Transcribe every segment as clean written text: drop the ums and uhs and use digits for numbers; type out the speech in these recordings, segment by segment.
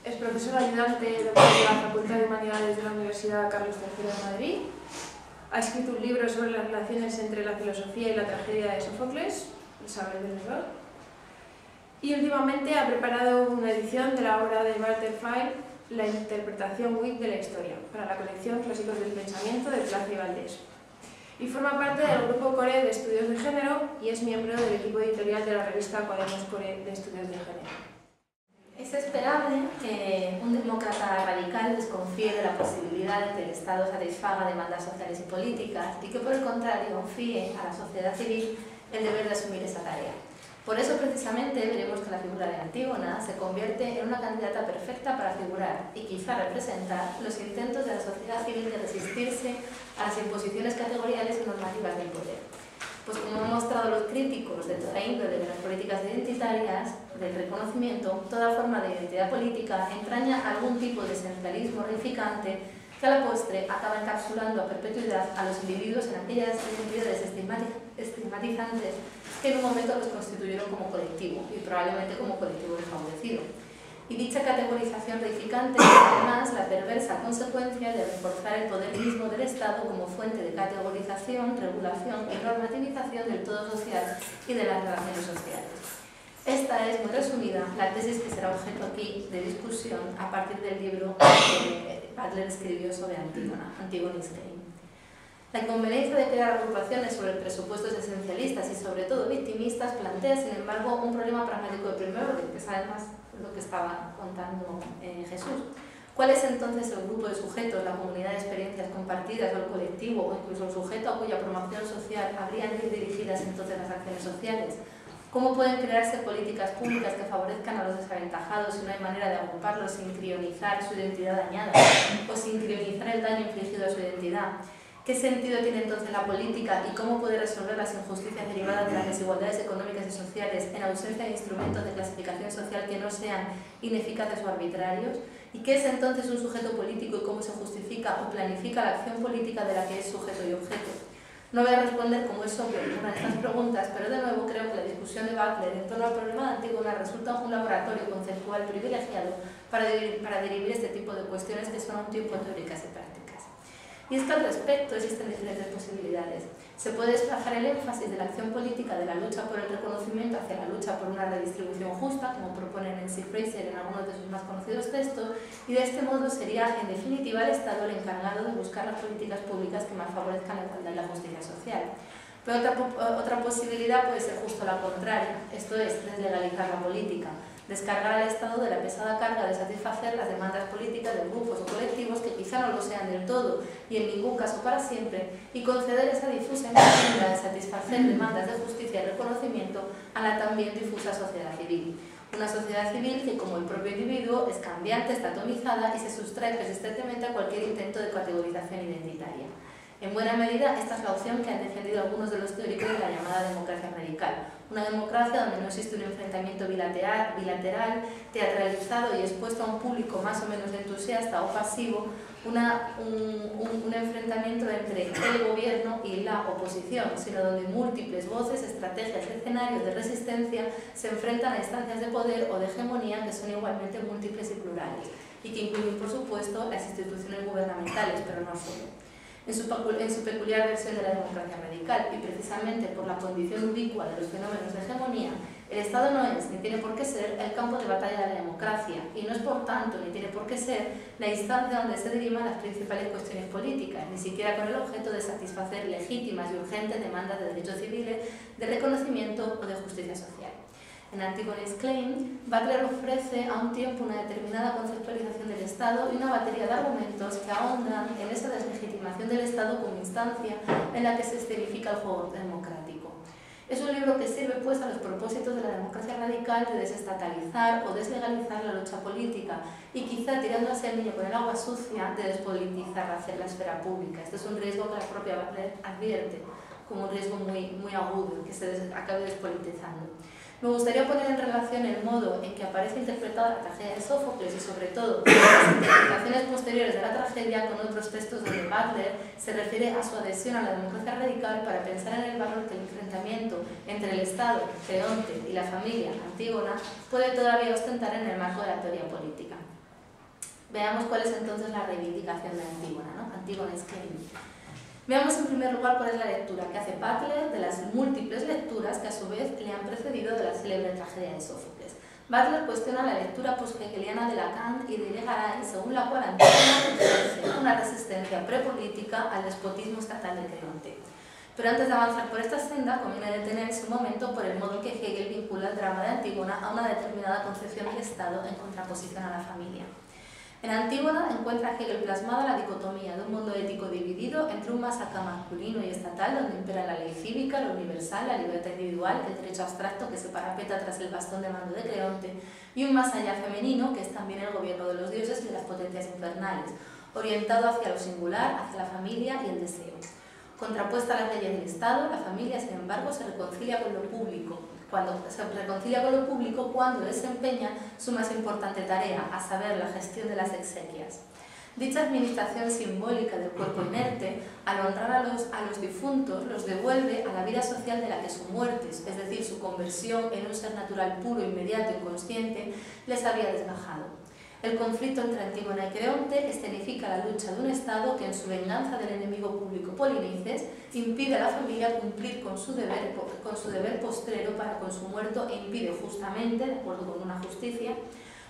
Es profesor ayudante de la Facultad de Humanidades de la Universidad Carlos III de Madrid. Ha escrito un libro sobre las relaciones entre la filosofía y la tragedia de Sófocles, El saber del error. Y últimamente ha preparado una edición de la obra de Walter File, La interpretación WIP de la historia, para la colección Clásicos del Pensamiento de Plaza y Valdés. Y forma parte del Grupo Core de Estudios de Género y es miembro del equipo editorial de la revista Cuadernos Core de Estudios de Género. Es esperable que un demócrata radical desconfíe de la posibilidad de que el Estado satisfaga demandas sociales y políticas y que, por el contrario, confíe a la sociedad civil el deber de asumir esa tarea. Por eso, precisamente, veremos que la figura de Antígona se convierte en una candidata perfecta para figurar y quizá representar los intentos de la sociedad civil de resistirse a las imposiciones categoriales y normativas del poder. Pues como han mostrado los críticos de toda índole de las políticas identitarias, del reconocimiento, toda forma de identidad política entraña algún tipo de esencialismo reificante que a la postre acaba encapsulando a perpetuidad a los individuos en aquellas identidades estigmatizantes que en un momento los constituyeron como colectivo y probablemente como colectivo desfavorecido. Y dicha categorización reificante es además la perversa consecuencia de reforzar el poder mismo del Estado como fuente de categorización, regulación y normativización del todo social y de las relaciones sociales. Esta es, muy resumida, la tesis que será objeto aquí de discusión a partir del libro que Butler escribió sobre Antígona, Antigone's Claim. La inconveniencia de crear agrupaciones sobre presupuestos esencialistas y sobre todo victimistas plantea, sin embargo, un problema pragmático de primer orden, que es además lo que estaba contando Jesús. ¿Cuál es entonces el grupo de sujetos, la comunidad de experiencias compartidas o el colectivo o incluso el sujeto a cuya promoción social habrían de ir dirigidas entonces las acciones sociales? ¿Cómo pueden crearse políticas públicas que favorezcan a los desaventajados si no hay manera de agruparlos sin crionizar su identidad dañada o sin crionizar el daño infligido a su identidad? ¿Qué sentido tiene entonces la política y cómo puede resolver las injusticias derivadas de las desigualdades económicas y sociales en ausencia de instrumentos de clasificación social que no sean ineficaces o arbitrarios? ¿Y qué es entonces un sujeto político y cómo se justifica o planifica la acción política de la que es sujeto y objeto? No voy a responder como es obvio ninguna de estas preguntas, pero de nuevo creo que la discusión de Butler en torno al problema de Antígona resulta un laboratorio conceptual privilegiado para derivir este tipo de cuestiones que son a un tiempo teóricas y prácticas. Y es que al respecto existen diferentes posibilidades. Se puede desplazar el énfasis de la acción política de la lucha por el reconocimiento hacia la lucha por una redistribución justa, como propone Nancy Fraser en algunos de sus más conocidos textos, y de este modo sería, en definitiva, el Estado el encargado de buscar las políticas públicas que más favorezcan la igualdad y la justicia social. Pero otra posibilidad puede ser justo la contraria, esto es, deslegalizar la política, descargar al Estado de la pesada carga de satisfacer las demandas políticas de grupos o colectivos que quizá no lo sean del todo y en ningún caso para siempre, y conceder esa difusa encomienda de satisfacer demandas de justicia y reconocimiento a la también difusa sociedad civil. Una sociedad civil que, como el propio individuo, es cambiante, está atomizada y se sustrae persistentemente a cualquier intento de categorización identitaria. En buena medida, esta es la opción que han defendido algunos de los teóricos de la llamada democracia radical. Una democracia donde no existe un enfrentamiento bilateral, teatralizado y expuesto a un público más o menos entusiasta o pasivo, un enfrentamiento entre el gobierno y la oposición, sino donde múltiples voces, estrategias y escenarios de resistencia se enfrentan a instancias de poder o de hegemonía que son igualmente múltiples y plurales, y que incluyen, por supuesto, las instituciones gubernamentales, pero no solo. En su peculiar versión de la democracia radical, y precisamente por la condición ubicua de los fenómenos de hegemonía, el Estado no es, ni tiene por qué ser, el campo de batalla de la democracia, y no es por tanto, ni tiene por qué ser, la instancia donde se derivan las principales cuestiones políticas, ni siquiera con el objeto de satisfacer legítimas y urgentes demandas de derechos civiles, de reconocimiento o de justicia social. En Antigone's Claim, Butler ofrece a un tiempo una determinada conceptualización del Estado y una batería de argumentos que ahondan en esa deslegitimación del Estado como instancia en la que se escenifica el juego democrático. Es un libro que sirve pues a los propósitos de la democracia radical de desestatalizar o deslegalizar la lucha política y quizá tirando hacia el niño con el agua sucia de despolitizar la esfera pública. Este es un riesgo que la propia Butler advierte como un riesgo muy agudo, que se acabe despolitizando. Me gustaría poner en relación el modo en que aparece interpretada la tragedia de Sófocles y, sobre todo, las interpretaciones posteriores de la tragedia con otros textos donde Butler se refiere a su adhesión a la democracia radical para pensar en el valor que el enfrentamiento entre el Estado, Creonte, y la familia, Antígona, puede todavía ostentar en el marco de la teoría política. Veamos cuál es entonces la reivindicación de Antígona, ¿no? Antigone's claim. Veamos en primer lugar cuál es la lectura que hace Butler de las múltiples lecturas que a su vez le han precedido de la célebre tragedia de Sófocles. Butler cuestiona la lectura post-hegeliana de Lacan y de Irigaray, según la cual Antígona ofrece una resistencia prepolítica al despotismo estatal de Creonte. Pero antes de avanzar por esta senda, conviene detenerse un momento por el modo en que Hegel vincula el drama de Antígona a una determinada concepción del Estado en contraposición a la familia. En Antígona encuentra Hegel plasmada la dicotomía de un mundo ético dividido entre un más acá masculino y estatal, donde impera la ley cívica, lo universal, la libertad individual, el derecho abstracto que se parapeta tras el bastón de mando de Creonte, y un más allá femenino, que es también el gobierno de los dioses y de las potencias infernales, orientado hacia lo singular, hacia la familia y el deseo. Contrapuesta a las leyes del Estado, la familia, sin embargo, se reconcilia con lo público, cuando desempeña su más importante tarea, a saber, la gestión de las exequias. Dicha administración simbólica del cuerpo inerte, al honrar a los difuntos, los devuelve a la vida social de la que su muerte, es decir, su conversión en un ser natural puro, inmediato y consciente, les había desgajado. El conflicto entre Antígona y Creonte escenifica la lucha de un Estado que, en su venganza del enemigo público Polinices, impide a la familia cumplir con su deber postrero para con su muerto e impide justamente, de acuerdo con una justicia,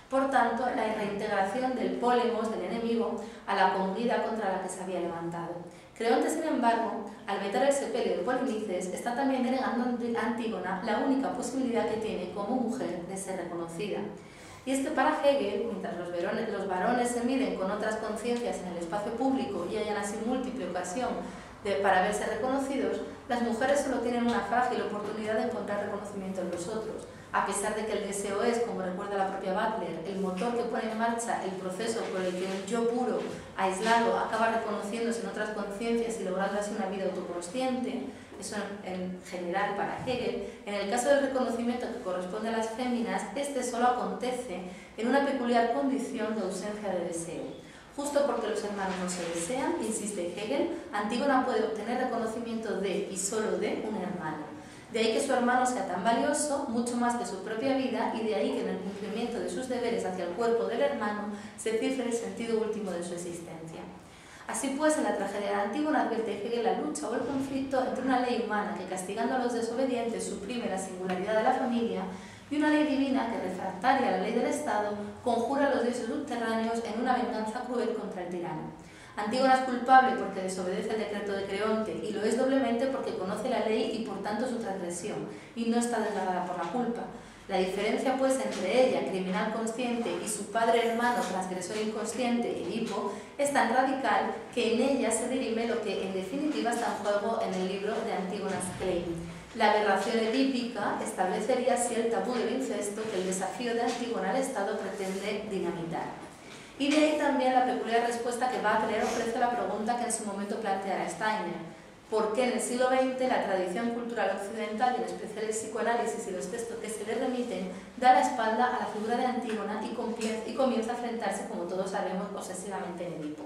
por tanto, la reintegración del polemos, del enemigo, a la comunidad contra la que se había levantado. Creonte, sin embargo, al vetar el sepelio de Polinices, está también denegando a Antígona la única posibilidad que tiene como mujer de ser reconocida. Y es que para Hegel, mientras los varones se miden con otras conciencias en el espacio público y hayan así múltiple ocasión para verse reconocidos, las mujeres solo tienen una frágil oportunidad de encontrar reconocimiento en los otros, a pesar de que el deseo es, como recuerda la propia Butler, el motor que pone en marcha el proceso por el que un yo puro, aislado, acaba reconociéndose en otras conciencias y logrando así una vida autoconsciente. Eso en general para Hegel. En el caso del reconocimiento que corresponde a las féminas, este solo acontece en una peculiar condición de ausencia de deseo. Justo porque los hermanos no se desean, insiste Hegel, Antígona puede obtener reconocimiento de y solo de un hermano. De ahí que su hermano sea tan valioso, mucho más que su propia vida, y de ahí que en el cumplimiento de sus deberes hacia el cuerpo del hermano se cifre el sentido último de su existencia. Así pues, en la tragedia de Antígona advierte Hegel la lucha o el conflicto entre una ley humana que, castigando a los desobedientes, suprime la singularidad de la familia, y una ley divina que, refractaria a la ley del Estado, conjura a los dioses subterráneos en una venganza cruel contra el tirano. Antígona es culpable porque desobedece el decreto de Creonte, y lo es doblemente porque conoce la ley y por tanto su transgresión, y no está desgarrada por la culpa. La diferencia, pues, entre ella, criminal consciente, y su padre hermano, transgresor inconsciente, Edipo, es tan radical que en ella se dirime lo que, en definitiva, está en juego en el libro de Antígona's Claim. La aberración edípica establecería así el tabú del incesto que el desafío de Antígona al Estado pretende dinamitar. Y de ahí también la peculiar respuesta que Butler ofrece a la pregunta que en su momento planteara Steiner. ¿Por qué en el siglo XX la tradición cultural occidental, y en especial el psicoanálisis y los textos que se le remiten, da la espalda a la figura de Antígona y comienza a enfrentarse, como todos sabemos, obsesivamente en Edipo?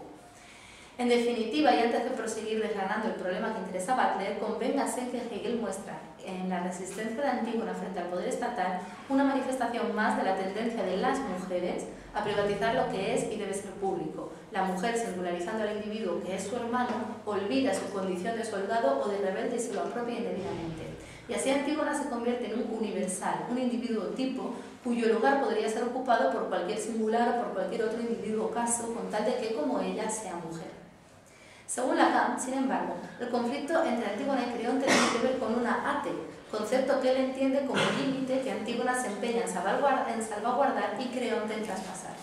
En definitiva, y antes de proseguir desgranando el problema que interesa a Butler, convéngase en que Hegel muestra en la resistencia de Antígona frente al poder estatal una manifestación más de la tendencia de las mujeres a privatizar lo que es y debe ser público. La mujer, singularizando al individuo que es su hermano, olvida su condición de soldado o de rebelde y se lo apropia indebidamente. Y así Antígona se convierte en un universal, un individuo tipo, cuyo lugar podría ser ocupado por cualquier singular o por cualquier otro individuo caso, con tal de que, como ella, sea mujer. Según Lacan, sin embargo, el conflicto entre Antígona y Creonte tiene que ver con una ate, concepto que él entiende como límite que Antígona se empeña en salvaguardar y Creonte en traspasar.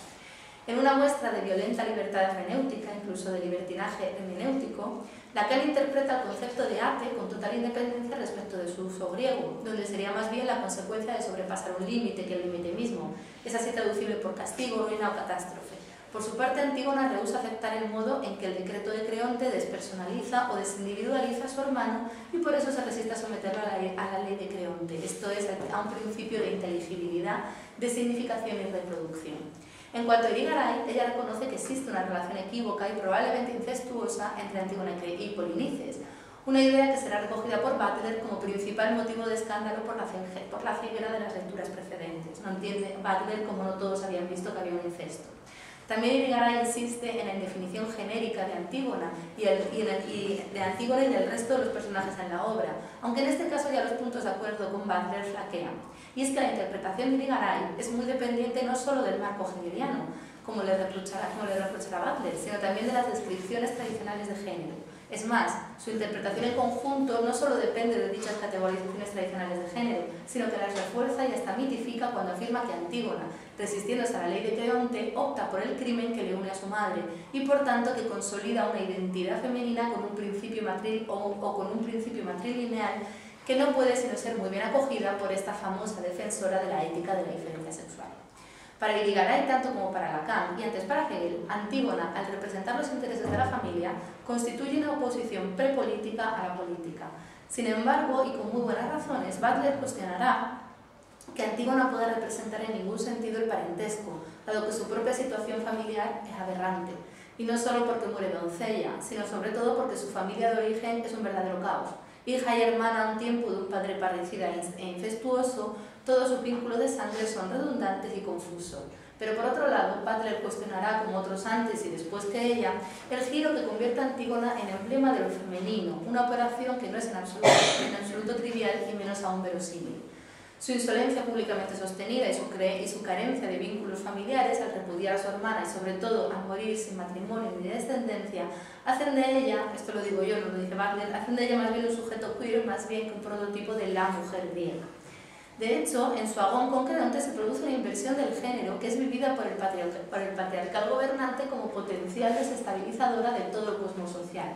En una muestra de violenta libertad hermenéutica, incluso de libertinaje hermenéutico, Lacan interpreta el concepto de ate con total independencia respecto de su uso griego, donde sería más bien la consecuencia de sobrepasar un límite que el límite mismo. Es así traducible por castigo, ruina o catástrofe. Por su parte, Antígona rehúsa aceptar el modo en que el decreto de Creonte despersonaliza o desindividualiza a su hermano y por eso se resiste a someterlo a la ley de Creonte, esto es, a un principio de inteligibilidad, de significación y reproducción. En cuanto a Irigaray, ella reconoce que existe una relación equívoca y probablemente incestuosa entre Antígona y Polinices, una idea que será recogida por Butler como principal motivo de escándalo por la ceguera de las lecturas precedentes. No entiende Butler como no todos habían visto que había un incesto. También Irigaray insiste en la definición genérica de Antígona y del resto de los personajes en la obra, aunque en este caso ya los puntos de acuerdo con Butler flaquean. Y es que la interpretación de Irigaray es muy dependiente no solo del marco hegeliano, como le reprochará Butler, sino también de las descripciones tradicionales de género. Es más, su interpretación en conjunto no solo depende de dichas categorizaciones tradicionales de género, sino que las refuerza y hasta mitifica cuando afirma que Antígona, resistiéndose a la ley de Creonte, opta por el crimen que le une a su madre y por tanto que consolida una identidad femenina con un principio matril o con un principio matrilineal que no puede sino ser muy bien acogida por esta famosa defensora de la ética de la diferencia sexual. Para Irigaray, tanto como para Lacan y antes para Hegel, Antígona, al representar los intereses de la familia, constituye una oposición prepolítica a la política. Sin embargo, y con muy buenas razones, Butler cuestionará que Antígona pueda representar en ningún sentido el parentesco, dado que su propia situación familiar es aberrante. Y no solo porque muere doncella, sino sobre todo porque su familia de origen es un verdadero caos. Hija y hermana a un tiempo de un padre parricida e incestuoso, todos sus vínculos de sangre son redundantes y confusos. Pero por otro lado, Butler cuestionará, como otros antes y después que ella, el giro que convierte a Antígona en emblema de lo femenino, una operación que no es en absoluto trivial y menos aún verosímil. Su insolencia públicamente sostenida y su carencia de vínculos familiares al repudiar a su hermana y sobre todo al morir sin matrimonio ni descendencia, hacen de ella, esto lo digo yo, no lo dice Butler, hacen de ella más bien un sujeto queer más bien que un prototipo de la mujer griega. De hecho, en su agón con Creonte se produce una inversión del género que es vivida por el patriarcal gobernante como potencial desestabilizadora de todo el cosmos social.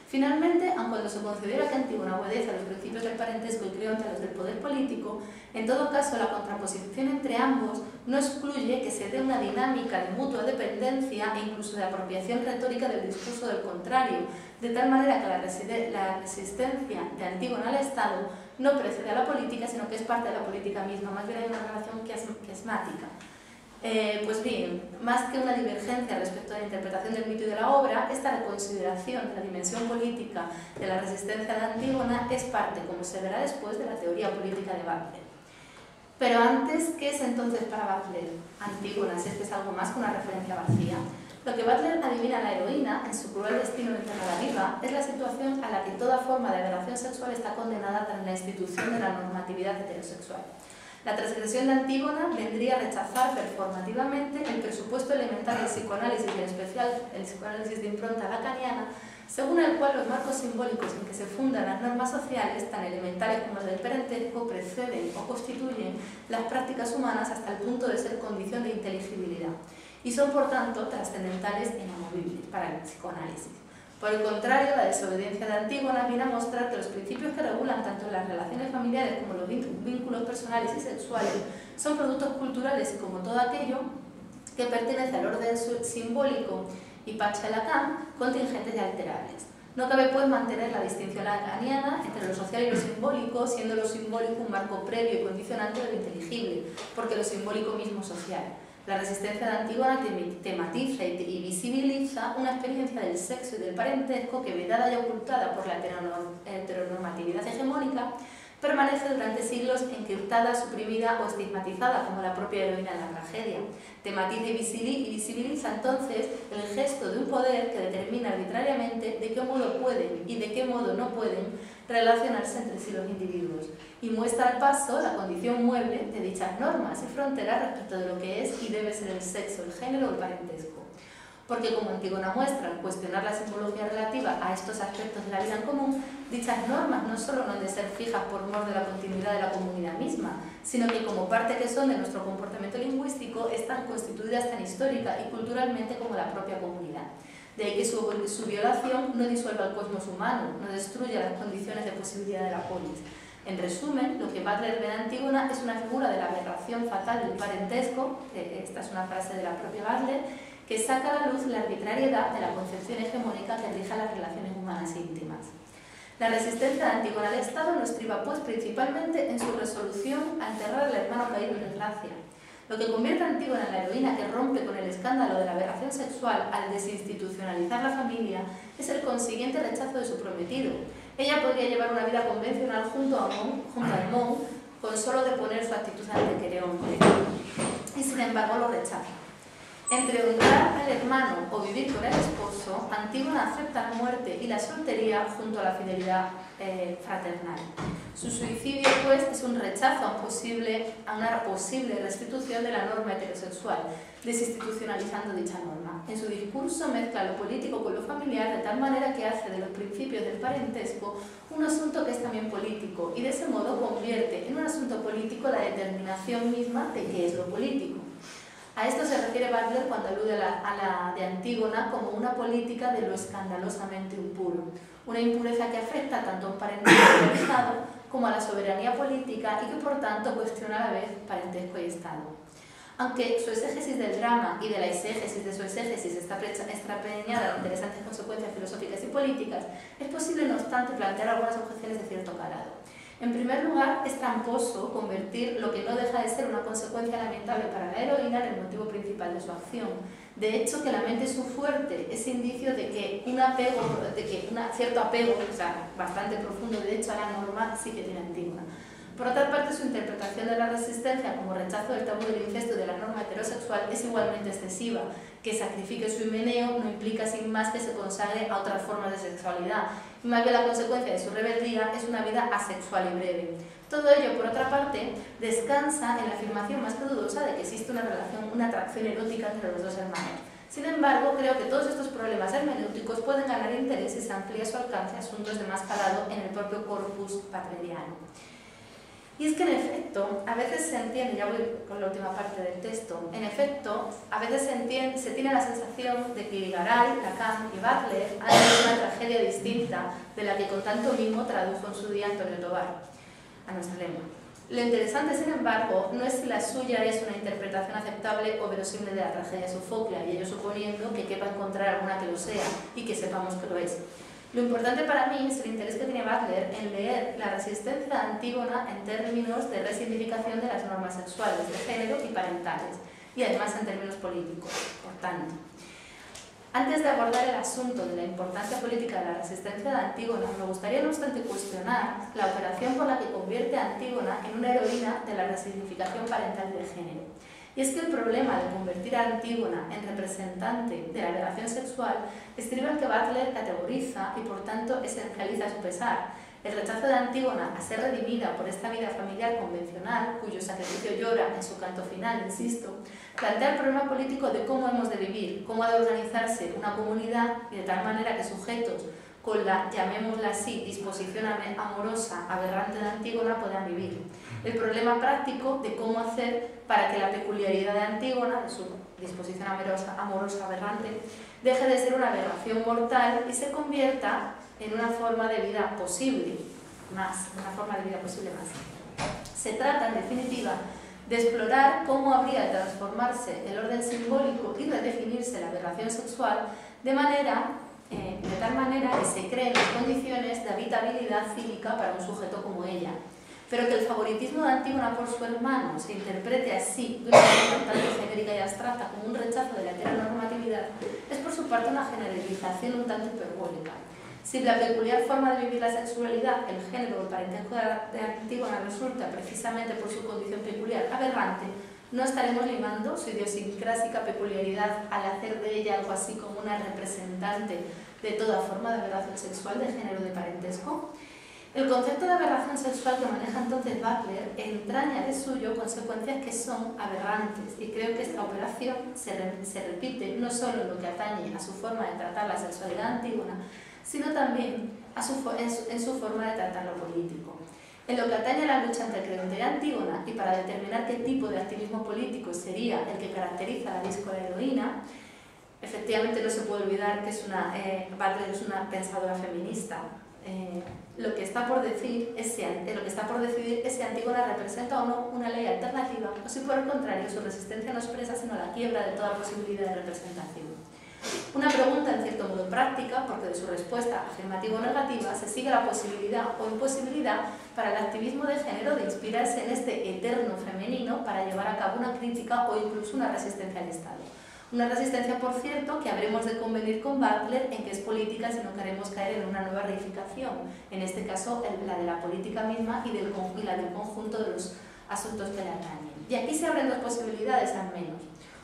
Finalmente, aun cuando se considera que Antígona obedece a los principios del parentesco y Creonte a los del poder político, en todo caso la contraposición entre ambos no excluye que se dé una dinámica de mutua dependencia e incluso de apropiación retórica del discurso del contrario, de tal manera que la resistencia de Antígona al Estado no precede a la política, sino que es parte de la política misma, más bien hay una relación quiasmática. Pues bien, más que una divergencia respecto a la interpretación del mito y de la obra, esta reconsideración de la dimensión política de la resistencia de Antígona es parte, como se verá después, de la teoría política de Butler. Pero antes, ¿qué es entonces para Butler Antígona, si es que es algo más que una referencia vacía? Lo que Butler adivina a la heroína, en su cruel destino de enterrada viva, es la situación a la que toda forma de aberración sexual está condenada tras la institución de la normatividad heterosexual. La transgresión de Antígona vendría a rechazar performativamente el presupuesto elemental del psicoanálisis y en especial el psicoanálisis de impronta lacaniana, según el cual los marcos simbólicos en que se fundan las normas sociales, tan elementales como el del parentesco, preceden o constituyen las prácticas humanas hasta el punto de ser condición de inteligibilidad y son por tanto trascendentales e inamovibles para el psicoanálisis. Por el contrario, la desobediencia de Antígona viene a mostrar que los principios que regulan tanto las relaciones familiares como los vínculos personales y sexuales son productos culturales y como todo aquello que pertenece al orden simbólico y Pacha Lacan, contingentes y alterables. No cabe pues mantener la distinción lacaniana entre lo social y lo simbólico, siendo lo simbólico un marco previo y condicionante de lo inteligible, porque lo simbólico mismo es social. La resistencia de Antígona tematiza y visibiliza una experiencia del sexo y del parentesco que, vedada y ocultada por la heteronormatividad hegemónica, permanece durante siglos encriptada, suprimida o estigmatizada, como la propia heroína en la tragedia. Tematiza y visibiliza entonces el gesto de un poder que determina arbitrariamente de qué modo pueden y de qué modo no pueden relacionarse entre sí los individuos, y muestra al paso la condición mueble de dichas normas y fronteras respecto de lo que es y debe ser el sexo, el género o el parentesco. Porque, como Antígona muestra al cuestionar la simbología relativa a estos aspectos de la vida en común, dichas normas no solo no han de ser fijas por mor de la continuidad de la comunidad misma, sino que como parte que son de nuestro comportamiento lingüístico están constituidas tan histórica y culturalmente como la propia comunidad. De ahí que su violación no disuelva el cosmos humano, no destruya las condiciones de posibilidad de la polis. En resumen, lo que Butler ve en Antígona es una figura de la aberración fatal del parentesco, esta es una frase de la propia Butler, que saca a la luz la arbitrariedad de la concepción hegemónica que rige las relaciones humanas íntimas. La resistencia de Antígona al Estado no estriba pues principalmente en su resolución a enterrar al hermano caído en desgracia. Lo que convierte a Antígona en la heroína que rompe con el escándalo de la aberración sexual al desinstitucionalizar la familia es el consiguiente rechazo de su prometido. Ella podría llevar una vida convencional junto al Mon, con solo deponer su actitud ante Creonte, y sin embargo lo rechaza. Entre honrar al hermano o vivir con el esposo, Antígona acepta la muerte y la soltería junto a la fidelidad fraternal. Su suicidio, pues, es un rechazo a una posible restitución de la norma heterosexual, desinstitucionalizando dicha norma. En su discurso mezcla lo político con lo familiar de tal manera que hace de los principios del parentesco un asunto que es también político y de ese modo convierte en un asunto político la determinación misma de qué es lo político. A esto se refiere Butler cuando alude a la de Antígona como una política de lo escandalosamente impuro, una impureza que afecta tanto a un parentesco y Estado como a la soberanía política y que por tanto cuestiona a la vez parentesco y Estado. Aunque su exégesis del drama y de la exégesis de su exégesis está preñada de interesantes consecuencias filosóficas y políticas, es posible no obstante plantear algunas objeciones de cierto calado. En primer lugar, es tramposo convertir lo que no deja de ser una consecuencia lamentable para la heroína en el motivo principal de su acción. De hecho, que la mente es un fuerte es indicio de que un cierto apego, o sea, bastante profundo, de hecho, a la norma sí que tiene Antígona. Por otra parte, su interpretación de la resistencia como rechazo del tabú del incesto y de la norma heterosexual es igualmente excesiva. Que sacrifique su himeneo no implica sin más que se consagre a otras formas de sexualidad, y más bien la consecuencia de su rebeldía es una vida asexual y breve. Todo ello, por otra parte, descansa en la afirmación más que dudosa de que existe una atracción erótica entre los dos hermanos. Sin embargo, creo que todos estos problemas hermenéuticos pueden ganar interés si se amplía su alcance a asuntos de más calado en el propio corpus butleriano. Y es que en efecto, a veces se entiende, ya voy con la última parte del texto, en efecto, a veces se tiene la sensación de que Garay, Lacan y Butler han hecho una tragedia distinta de la que con tanto mimo tradujo en su día Antonio Tobar a nuestra lengua. Lo interesante, sin embargo, no es si la suya es una interpretación aceptable o verosímil de la tragedia Sofoclea, y ello suponiendo que quepa encontrar alguna que lo sea y que sepamos que lo es. Lo importante para mí es el interés que tiene Butler en leer la resistencia de Antígona en términos de resignificación de las normas sexuales, de género y parentales, y además en términos políticos. Por tanto, antes de abordar el asunto de la importancia política de la resistencia de Antígona, me gustaría no obstante cuestionar la operación por la que convierte a Antígona en una heroína de la resignificación parental del género. Y es que el problema de convertir a Antígona en representante de la relación sexual estriba en que Butler categoriza y por tanto esencializa a su pesar. El rechazo de Antígona a ser redimida por esta vida familiar convencional, cuyo sacrificio llora en su canto final, insisto, plantea el problema político de cómo hemos de vivir, cómo ha de organizarse una comunidad y de tal manera que sujetos con la, llamémosla así, disposición amorosa aberrante de Antígona puedan vivir. El problema práctico de cómo hacer para que la peculiaridad de Antígona, de su disposición amorosa aberrante, deje de ser una aberración mortal y se convierta en una forma de vida posible más. Se trata, en definitiva, de explorar cómo habría de transformarse el orden simbólico y redefinirse la aberración sexual de tal manera que se creen las condiciones de habitabilidad cívica para un sujeto como ella. Pero que el favoritismo de Antígona por su hermano se interprete así, de una manera tanto genérica y abstracta como un rechazo de la heteronormatividad, es por su parte una generalización un tanto hiperbólica. Si la peculiar forma de vivir la sexualidad, el género o el parentesco de Antígona resulta, precisamente por su condición peculiar, aberrante, no estaremos limando su idiosincrásica peculiaridad al hacer de ella algo así como una representante de toda forma de aberración sexual, de género, de parentesco. El concepto de aberración sexual que maneja entonces Butler entraña de suyo consecuencias que son aberrantes, y creo que esta operación se repite no solo en lo que atañe a su forma de tratar la sexualidad antígona, sino también en su forma de tratar lo político. En lo que atañe a la lucha entre Creonte y Antígona, y para determinar qué tipo de activismo político sería el que caracteriza la díscola heroína, efectivamente no se puede olvidar que Butler es una pensadora feminista. Lo que está por decidir es si Antígona representa o no una ley alternativa, o si por el contrario su resistencia no expresa sino la quiebra de toda posibilidad de representación. Una pregunta en cierto modo práctica, porque de su respuesta afirmativa o negativa se sigue la posibilidad o imposibilidad para el activismo de género de inspirarse en este eterno femenino para llevar a cabo una crítica o incluso una resistencia al Estado. Una resistencia, por cierto, que habremos de convenir con Butler en que es política si no queremos caer en una nueva reificación, en este caso la de la política misma y la del conjunto de los asuntos que le atañen. Y aquí se abren dos posibilidades al menos.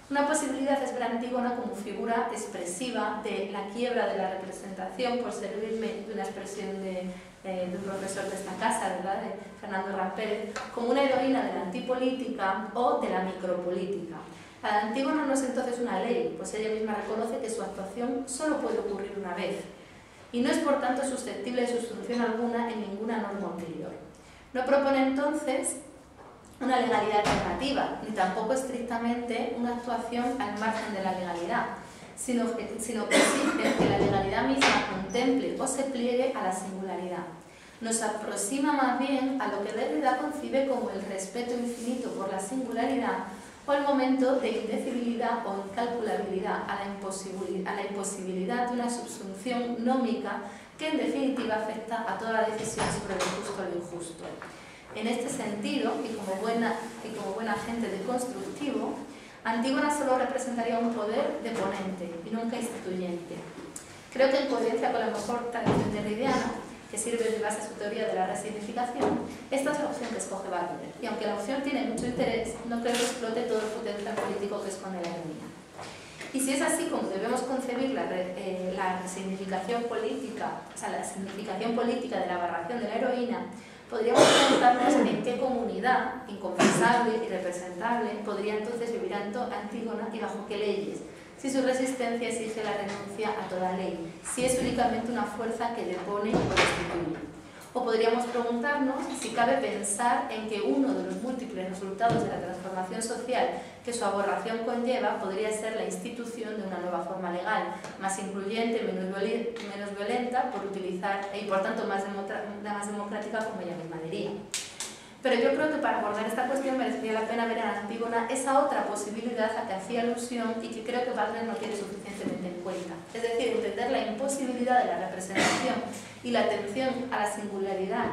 Una posibilidad es ver a Antígona como figura expresiva de la quiebra de la representación, por servirme de una expresión de un profesor de esta casa, ¿verdad?, de Fernando Rampérez, como una heroína de la antipolítica o de la micropolítica. La Antígona no es entonces una ley, pues ella misma reconoce que su actuación solo puede ocurrir una vez, y no es por tanto susceptible de sustitución alguna en ninguna norma anterior. No propone entonces una legalidad alternativa, ni tampoco estrictamente una actuación al margen de la legalidad, sino que exige que la legalidad misma contemple o se pliegue a la singularidad. Nos aproxima más bien a lo que Derrida concibe como el respeto infinito por la singularidad o el momento de indecibilidad o incalculabilidad, a la imposibilidad de una subsunción nómica que en definitiva afecta a toda la decisión sobre lo justo o lo injusto. En este sentido, y como buen agente deconstructivo, Antígona solo representaría un poder de ponente y nunca instituyente. Creo que en coherencia con la mejor tradición derridiana, que sirve de base a su teoría de la resignificación, esta es la opción que escoge Butler, y aunque la opción tiene mucho interés, no creo que explote todo el potencial político que esconde la ironía. Y si es así como debemos concebir la resignificación política, o sea, la significación política de la aberración de la heroína, podríamos preguntarnos en qué comunidad inconfesable y representable podría entonces vivir Antígona y bajo qué leyes, si su resistencia exige la renuncia a toda ley, si es únicamente una fuerza que depone o destituye. O podríamos preguntarnos si cabe pensar en que uno de los múltiples resultados de la transformación social que su aberración conlleva podría ser la institución de una nueva forma legal, más incluyente, menos violenta, por utilizar, y por tanto más democrática, como ella misma diría. Pero yo creo que para abordar esta cuestión merecería la pena ver a Antígona esa otra posibilidad a que hacía alusión y que creo que Butler no tiene suficientemente en cuenta. Es decir, entender la imposibilidad de la representación y la atención a la singularidad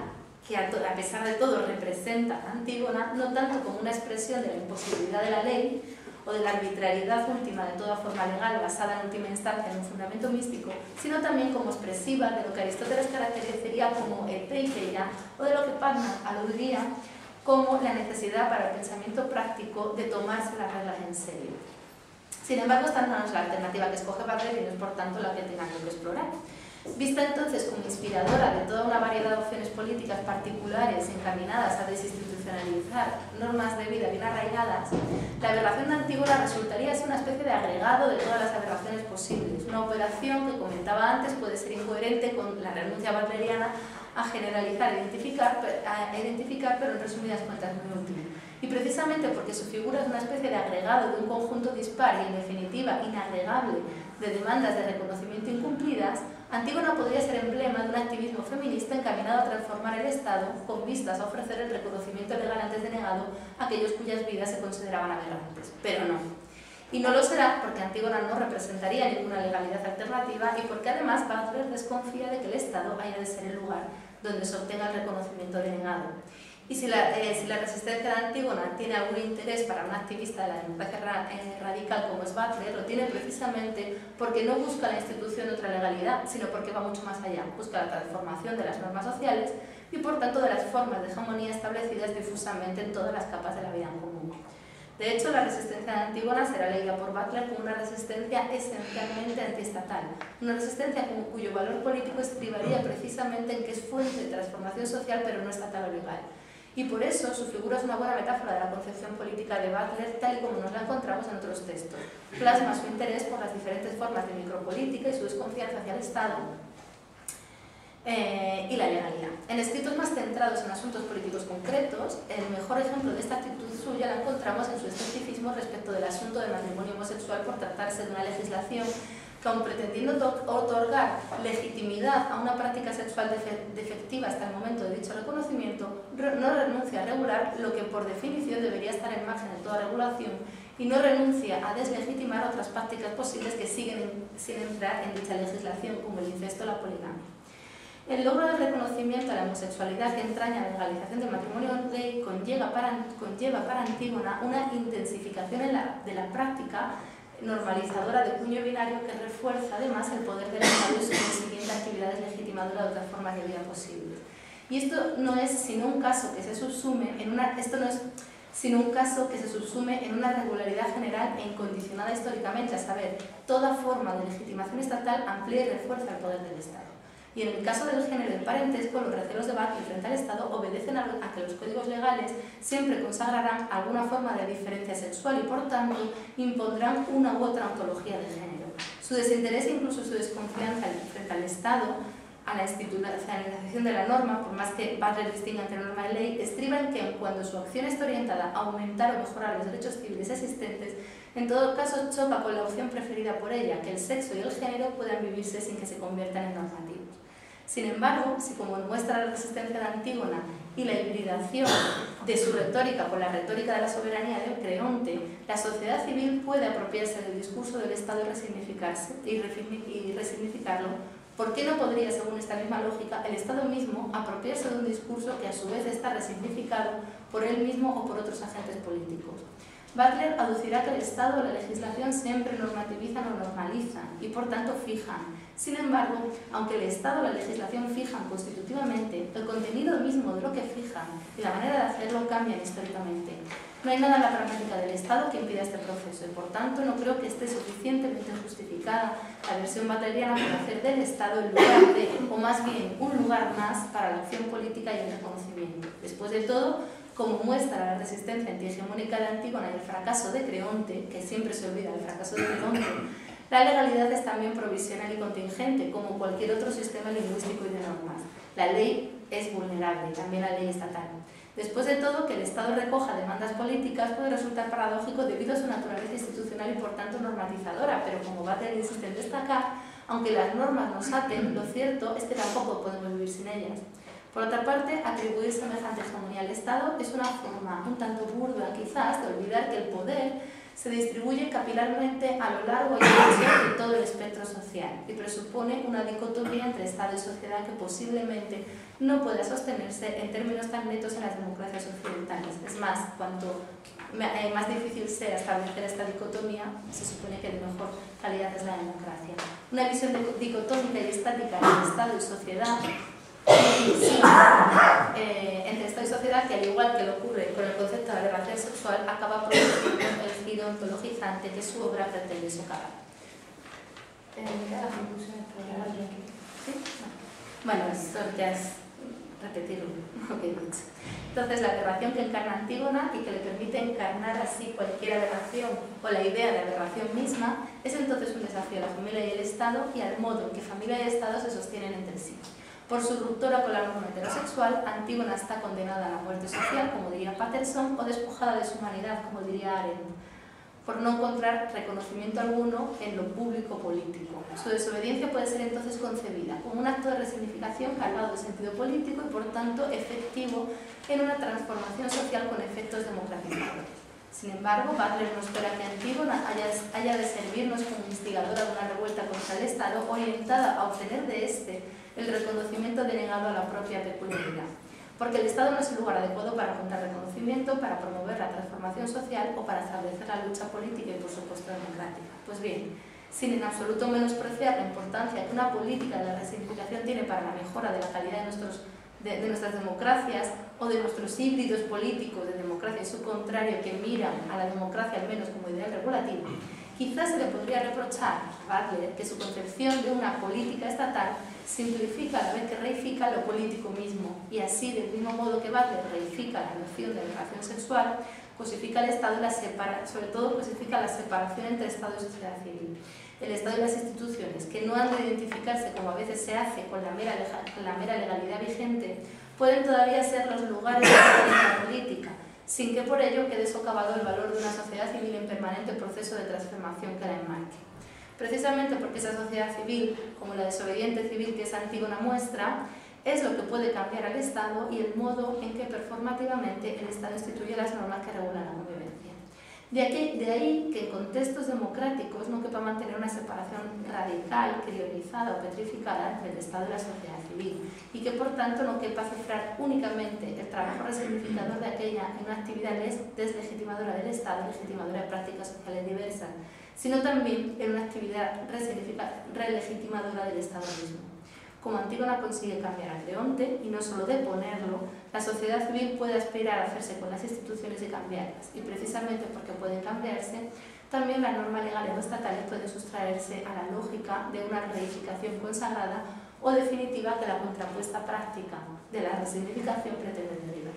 que a pesar de todo representa Antígona, no tanto como una expresión de la imposibilidad de la ley o de la arbitrariedad última de toda forma legal basada en última instancia en un fundamento místico, sino también como expresiva de lo que Aristóteles caracterizaría como epeikeia o de lo que Putnam aludiría como la necesidad para el pensamiento práctico de tomarse las reglas en serio. Sin embargo, esta no es la alternativa que escoge Butler y no es por tanto la que tengan que explorar. Vista entonces como inspiradora de toda una variedad de opciones políticas particulares encaminadas a desinstitucionalizar normas de vida bien arraigadas, la aberración de Antígona resultaría ser una especie de agregado de todas las aberraciones posibles, una operación que comentaba antes puede ser incoherente con la renuncia butleriana a generalizar e identificar, pero en resumidas cuentas muy útil. Y precisamente porque su figura es una especie de agregado de un conjunto dispar y en definitiva inagregable de demandas de reconocimiento incumplidas, Antígona podría ser emblema de un activismo feminista encaminado a transformar el Estado con vistas a ofrecer el reconocimiento legal antes denegado a aquellos cuyas vidas se consideraban aberrantes, pero no. Y no lo será porque Antígona no representaría ninguna legalidad alternativa y porque además Butler desconfía de que el Estado haya de ser el lugar donde se obtenga el reconocimiento denegado. Y si la resistencia de Antígona tiene algún interés para un activista de la democracia radical como es Butler, lo tiene precisamente porque no busca la institución de otra legalidad, sino porque va mucho más allá. Busca la transformación de las normas sociales y por tanto de las formas de hegemonía establecidas difusamente en todas las capas de la vida en común. De hecho, la resistencia de Antígona será leída por Butler como una resistencia esencialmente antiestatal, una resistencia cuyo valor político estribaría precisamente en que es fuente de transformación social pero no estatal o legal. Y por eso su figura es una buena metáfora de la concepción política de Butler tal y como nos la encontramos en otros textos. Plasma su interés por las diferentes formas de micropolítica y su desconfianza hacia el Estado y la legalidad. En escritos más centrados en asuntos políticos concretos, el mejor ejemplo de esta actitud suya la encontramos en su escepticismo respecto del asunto del matrimonio homosexual por tratarse de una legislación que, aun pretendiendo otorgar legitimidad a una práctica sexual defectiva hasta el momento de dicho reconocimiento, no renuncia a regular lo que por definición debería estar en margen de toda regulación y no renuncia a deslegitimar otras prácticas posibles que siguen sin entrar en dicha legislación, como el incesto o la poligamia. El logro del reconocimiento a la homosexualidad que entraña la legalización del matrimonio gay conlleva para Antígona una intensificación de la práctica normalizadora de puño binario que refuerza además el poder del Estado y su consiguiente actividades legitimadoras de otras formas de vida posibles. Y esto no es sino un caso que se subsume en una... Esto no es sino un caso que se subsume en una regularidad general e incondicionada históricamente, a saber, toda forma de legitimación estatal amplía y refuerza el poder del Estado. Y en el caso del género y el parentesco, los recelos de Barclay frente al Estado obedecen a que los códigos legales siempre consagrarán alguna forma de diferencia sexual y, por tanto, impondrán una u otra ontología de género. Su desinterés e incluso su desconfianza frente al Estado, a la institucionalización de la norma, por más que Butler distinga entre norma y ley, estriba en que, cuando su acción está orientada a aumentar o mejorar los derechos civiles existentes, en todo caso choca con la opción preferida por ella, que el sexo y el género puedan vivirse sin que se conviertan en normativos. Sin embargo, si como muestra la resistencia de Antígona y la hibridación de su retórica con la retórica de la soberanía de Creonte, la sociedad civil puede apropiarse del discurso del Estado y resignificarlo, ¿por qué no podría, según esta misma lógica, el Estado mismo apropiarse de un discurso que a su vez está resignificado por él mismo o por otros agentes políticos? Butler aducirá que el Estado o la legislación siempre normativizan o normalizan y por tanto fijan. Sin embargo, aunque el Estado o la legislación fijan constitutivamente, el contenido mismo de lo que fijan y la manera de hacerlo cambian históricamente. No hay nada en la pragmática del Estado que impida este proceso y por tanto no creo que esté suficientemente justificada la versión butleriana para hacer del Estado el lugar de, o más bien un lugar más para la acción política y el reconocimiento. Después de todo, como muestra la resistencia antihegemónica de Antígona y el fracaso de Creonte, que siempre se olvida del fracaso de Creonte, la legalidad es también provisional y contingente, como cualquier otro sistema lingüístico y de normas. La ley es vulnerable, también la ley estatal. Después de todo, que el Estado recoja demandas políticas puede resultar paradójico debido a su naturaleza institucional y por tanto normatizadora, pero como Butler insiste en destacar, aunque las normas nos aten, lo cierto es que tampoco podemos vivir sin ellas. Por otra parte, atribuir semejante hegemonía al Estado es una forma un tanto burda, quizás, de olvidar que el poder se distribuye capilarmente a lo largo y ancho de todo el espectro social y presupone una dicotomía entre Estado y sociedad que posiblemente no pueda sostenerse en términos tan netos en las democracias occidentales. Es más, cuanto más difícil sea establecer esta dicotomía, se supone que de mejor calidad es la democracia. Una visión dicotómica y estática entre Estado y sociedad entre Estado y sociedad, que al igual que lo ocurre con el concepto de aberración sexual, acaba produciendo el giro ontologizante que su obra pretende socavar. ¿Sí? Bueno, esto ya es repetir lo que he dicho. Entonces, la aberración que encarna Antígona y que le permite encarnar así cualquier aberración o la idea de aberración misma es entonces un desafío a la familia y el Estado y al modo en que familia y Estado se sostienen entre sí. Por su ruptura con la norma heterosexual, Antígona está condenada a la muerte social, como diría Patterson, o despojada de su humanidad, como diría Arendt, por no encontrar reconocimiento alguno en lo público político. Su desobediencia puede ser entonces concebida como un acto de resignificación cargado de sentido político y por tanto efectivo en una transformación social con efectos democratizadores. Sin embargo, Butler no espera que Antígona haya de servirnos como instigadora de una revuelta contra el Estado orientada a obtener de éste el reconocimiento denegado a la propia peculiaridad. Porque el Estado no es el lugar adecuado para contar reconocimiento, para promover la transformación social o para establecer la lucha política y, por supuesto, democrática. Pues bien, sin en absoluto menospreciar la importancia que una política de la resignificación tiene para la mejora de la calidad de nuestras democracias o de nuestros híbridos políticos de democracia y su contrario que miran a la democracia al menos como ideal regulativo, quizás se le podría reprochar a Butler que su concepción de una política estatal simplifica a la vez que reifica lo político mismo y así, del mismo modo que Butler reifica la noción de relación sexual, cosifica el Estado y sobre todo cosifica la separación entre Estado y sociedad civil. El Estado y las instituciones, que no han de identificarse como a veces se hace con la mera legalidad vigente, pueden todavía ser los lugares de la política, sin que por ello quede socavado el valor de una sociedad civil en permanente proceso de transformación que la enmarque. Precisamente porque esa sociedad civil, como la desobediente civil que esa Antígona muestra, es lo que puede cambiar al Estado y el modo en que performativamente el Estado instituye las normas que regulan la convivencia. De ahí que en contextos democráticos no quepa mantener una separación radical, criollizada o petrificada entre el Estado y la sociedad civil y que por tanto no quepa cifrar únicamente el trabajo resignificador de aquella en una actividad deslegitimadora del Estado, legitimadora de prácticas sociales diversas, sino también en una actividad relegitimadora del Estado mismo. como Antígona consigue cambiar a Creonte, y no solo deponerlo, la sociedad civil puede aspirar a hacerse con las instituciones y cambiarlas, y precisamente porque pueden cambiarse, también la norma legal o estatales puede sustraerse a la lógica de una reificación consagrada o definitiva que la contrapuesta práctica de la resignificación pretende derivar.